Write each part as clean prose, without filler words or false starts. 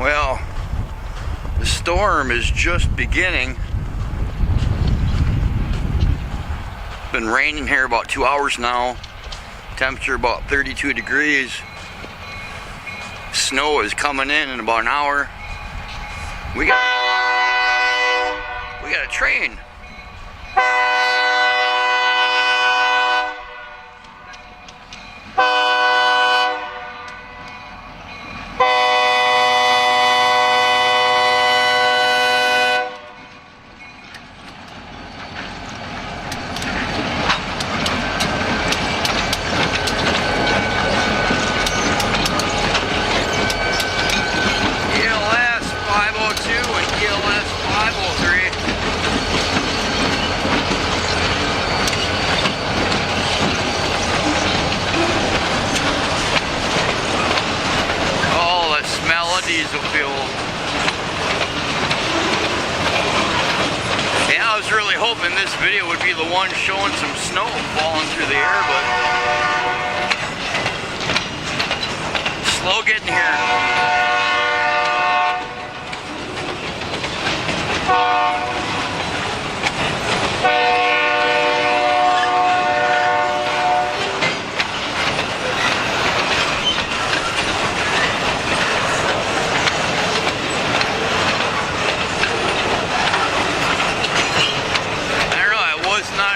Well, the storm is just beginning. Been raining here about 2 hours now. Temperature about 32 degrees. Snow is coming in about an hour. We got a train. ELS 502 and ELS 503. Oh, the smell of diesel fuel. Yeah, I was really hoping this video would be the one showing some snow falling through the air, but slow getting here.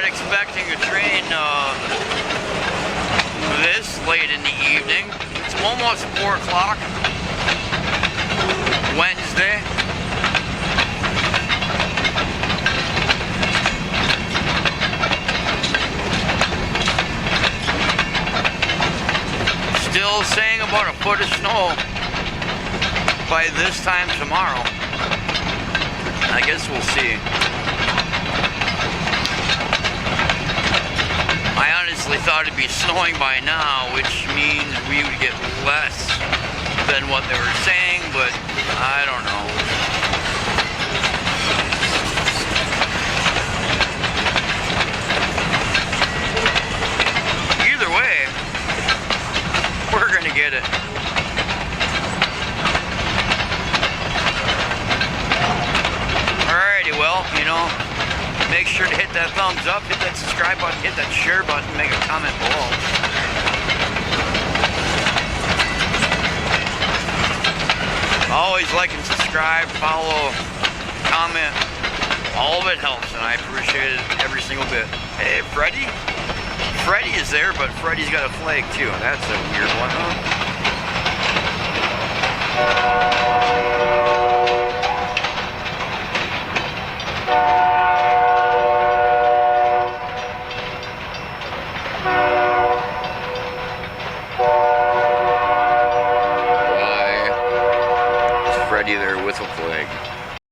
Expecting a train this late in the evening. It's almost 4 o'clock Wednesday. Still saying about a foot of snow by this time tomorrow. I guess we'll see. I honestly thought it'd be snowing by now, which means we would get less than what they were saying, but I don't know. Either way, we're gonna get it. Alrighty, well, you know, make sure to hit that thumbs up, hit that subscribe button, hit that share button, make a comment below. Always like and subscribe, follow, comment. All of it helps, and I appreciate it every single bit. Hey, Freddy? Freddy is there, but Freddy's got a flag too. That's a weird one, huh? Freddy there